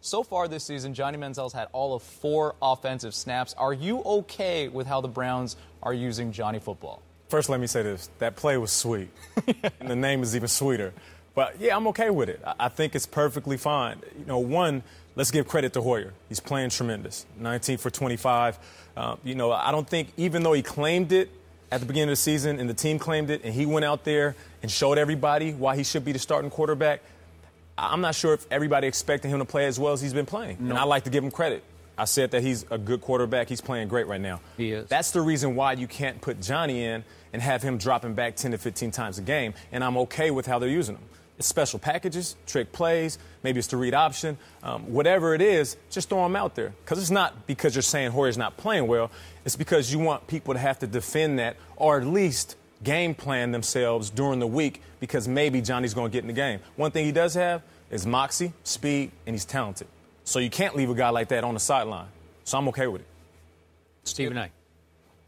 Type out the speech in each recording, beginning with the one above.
So far this season, Johnny Manziel's had all of 4 offensive snaps. Are you okay with how the Browns are using Johnny football? First, let me say this. That play was sweet. And the name is even sweeter. But, yeah, I'm okay with it. I think it's perfectly fine. You know, one, let's give credit to Hoyer. He's playing tremendous. 19 for 25. You know, I don't think, even though he claimed it at the beginning of the season and the team claimed it and he went out there and showed everybody why he should be the starting quarterback, I'm not sure if everybody expected him to play as well as he's been playing. No. And I like to give him credit. I said that he's a good quarterback. He's playing great right now. He is. That's the reason why you can't put Johnny in and have him dropping back 10 to 15 times a game. And I'm okay with how they're using him. It's special packages, trick plays, maybe it's the read option. Whatever it is, just throw him out there. Because it's not because you're saying Hoyer's not playing well. It's because you want people to have to defend that or at least game plan themselves during the week because maybe Johnny's going to get in the game. One thing he does have is moxie, speed, and he's talented. So you can't leave a guy like that on the sideline. So I'm okay with it. Stephen A.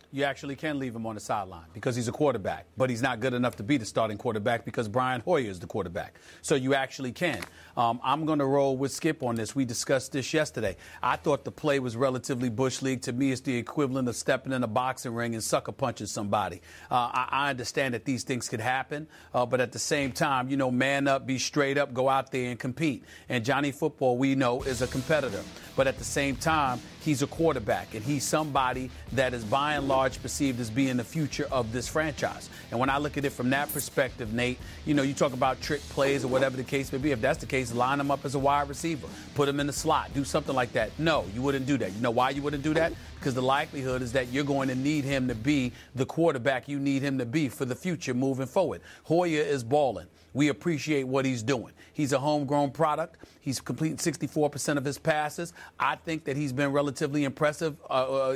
You actually can leave him on the sideline because he's a quarterback, but he's not good enough to be the starting quarterback because Brian Hoyer is the quarterback. So you actually can. I'm going to roll with Skip on this. We discussed this yesterday. I thought the play was relatively Bush League. To me, it's the equivalent of stepping in a boxing ring and sucker punching somebody. I understand that these things could happen, but at the same time, you know, man up, be straight up, go out there and compete. And Johnny Football, we know, is a competitor. But at the same time, he's a quarterback, and he's somebody that is by and large perceived as being the future of this franchise. And when I look at it from that perspective, Nate, you know, you talk about trick plays or whatever the case may be. If that's the case, line him up as a wide receiver, put him in the slot, do something like that. No, you wouldn't do that. You know why you wouldn't do that? Because the likelihood is that you're going to need him to be the quarterback you need him to be for the future moving forward. Hoyer is balling. We appreciate what he's doing. He's a homegrown product. He's completing 64% of his passes. I think that he's been relatively impressive,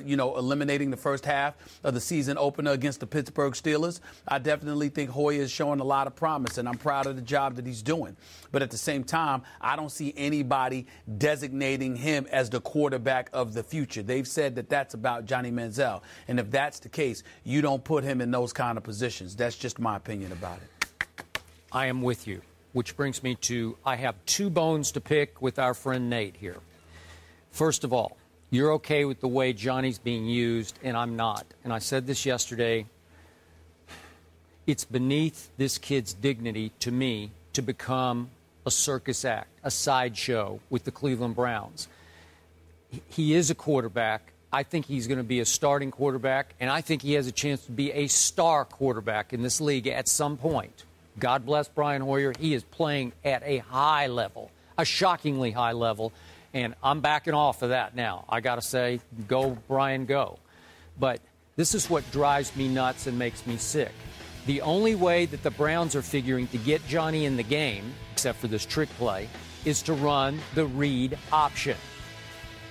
you know, eliminating the first half of the season opener against the Pittsburgh Steelers. I definitely think Hoyer is showing a lot of promise, and I'm proud of the job that he's doing. But at the same time, I don't see anybody designating him as the quarterback of the future. They've said that that's about Johnny Manziel. And if that's the case, you don't put him in those kind of positions. That's just my opinion about it. I am with you, which brings me to I have 2 bones to pick with our friend Nate here. First of all, you're okay with the way Johnny's being used, and I'm not. And I said this yesterday. It's beneath this kid's dignity, to me, to become a circus act, a sideshow with the Cleveland Browns. He is a quarterback. I think he's going to be a starting quarterback, and I think he has a chance to be a star quarterback in this league at some point. God bless Brian Hoyer. He is playing at a high level, a shockingly high level, and I'm backing off of that now. I got to say, go, Brian, go. But this is what drives me nuts and makes me sick. The only way that the Browns are figuring to get Johnny in the game, except for this trick play, is to run the read option.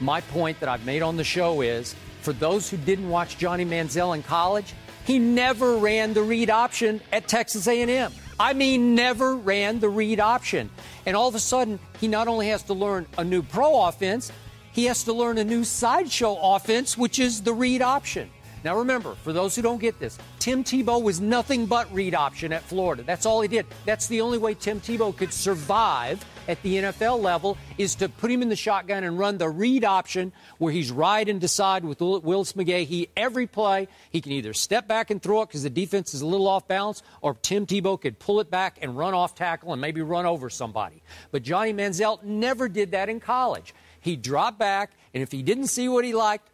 My point that I've made on the show is, for those who didn't watch Johnny Manziel in college, he never ran the read option at Texas A&M. I mean, never ran the read option. And all of a sudden, he not only has to learn a new pro offense, he has to learn a new sideshow offense, which is the read option. Now, remember, for those who don't get this, Tim Tebow was nothing but read option at Florida. That's all he did. That's the only way Tim Tebow could survive at the NFL level is to put him in the shotgun and run the read option where he's ride and decide with Willis McGahee. Every play, he can either step back and throw it because the defense is a little off balance, or Tim Tebow could pull it back and run off tackle and maybe run over somebody. But Johnny Manziel never did that in college. He dropped back, and if he didn't see what he liked,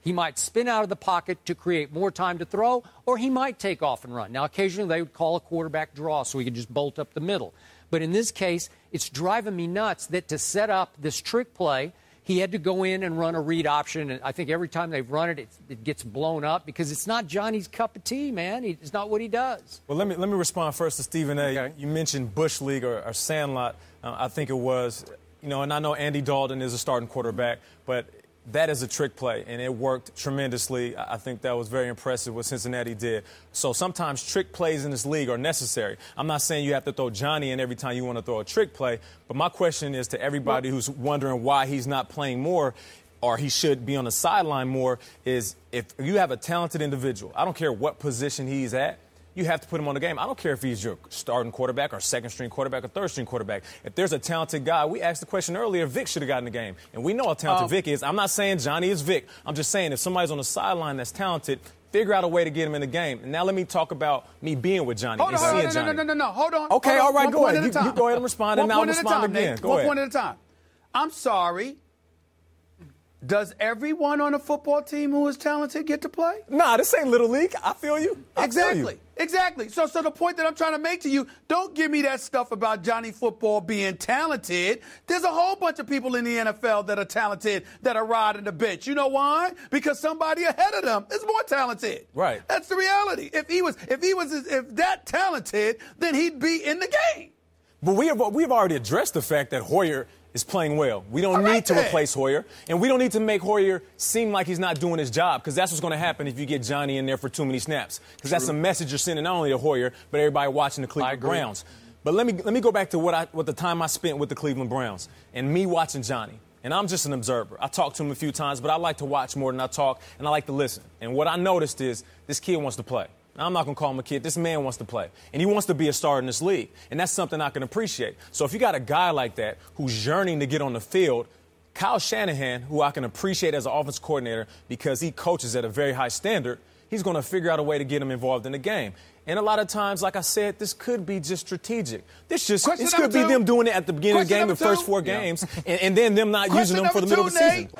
he might spin out of the pocket to create more time to throw, or he might take off and run. Now, occasionally they would call a quarterback draw so he could just bolt up the middle. But in this case, it's driving me nuts that to set up this trick play, he had to go in and run a read option. And I think every time they've run it, it gets blown up because it's not Johnny's cup of tea, man. It's not what he does. Well, let me respond first to Stephen A. Okay. You mentioned Bush League or Sandlot. I think it was, you know, and I know Andy Dalton is a starting quarterback, but that is a trick play, and it worked tremendously. I think that was very impressive what Cincinnati did. So sometimes trick plays in this league are necessary. I'm not saying you have to throw Johnny in every time you want to throw a trick play, but my question is to everybody who's wondering why he's not playing more or he should be on the sideline more is if you have a talented individual, I don't care what position he's at, you have to put him on the game. I don't care if he's your starting quarterback or second-string quarterback or third-string quarterback. If there's a talented guy, we asked the question earlier, Vic should have gotten the game. And we know how talented Vic is. I'm not saying Johnny is Vic. I'm just saying if somebody's on the sideline that's talented, figure out a way to get him in the game. And now let me talk about me being with Johnny and seeing Johnny. No. Hold on. Okay, all right, go ahead. You go ahead and respond, and I'll respond again. Go ahead. One point at a time. I'm sorry. Does everyone on a football team who is talented get to play? Nah, this ain't Little League. I feel you. Exactly. So the point that I'm trying to make to you, don't give me that stuff about Johnny Football being talented. There's a whole bunch of people in the NFL that are talented that are riding the bench. You know why? Because somebody ahead of them is more talented. Right. That's the reality. If he was that talented, then he'd be in the game. But we've already addressed the fact that Hoyer is playing well. We don't need to replace Hoyer, and we don't need to make Hoyer seem like he's not doing his job, because that's what's going to happen if you get Johnny in there for too many snaps, because that's a message you're sending not only to Hoyer, but everybody watching the Cleveland Browns. But let me go back to what the time I spent with the Cleveland Browns and me watching Johnny. And I'm just an observer. I talked to him a few times, but I like to watch more than I talk, and I like to listen. And what I noticed is this kid wants to play. Now, I'm not going to call him a kid. This man wants to play. And he wants to be a star in this league. And that's something I can appreciate. So if you got a guy like that who's yearning to get on the field, Kyle Shanahan, who I can appreciate as an offense coordinator because he coaches at a very high standard, he's going to figure out a way to get him involved in the game. And a lot of times, like I said, this could be just strategic. This could be them doing it at the beginning of the game, the first 4 games, and then them not using them for the middle of the season.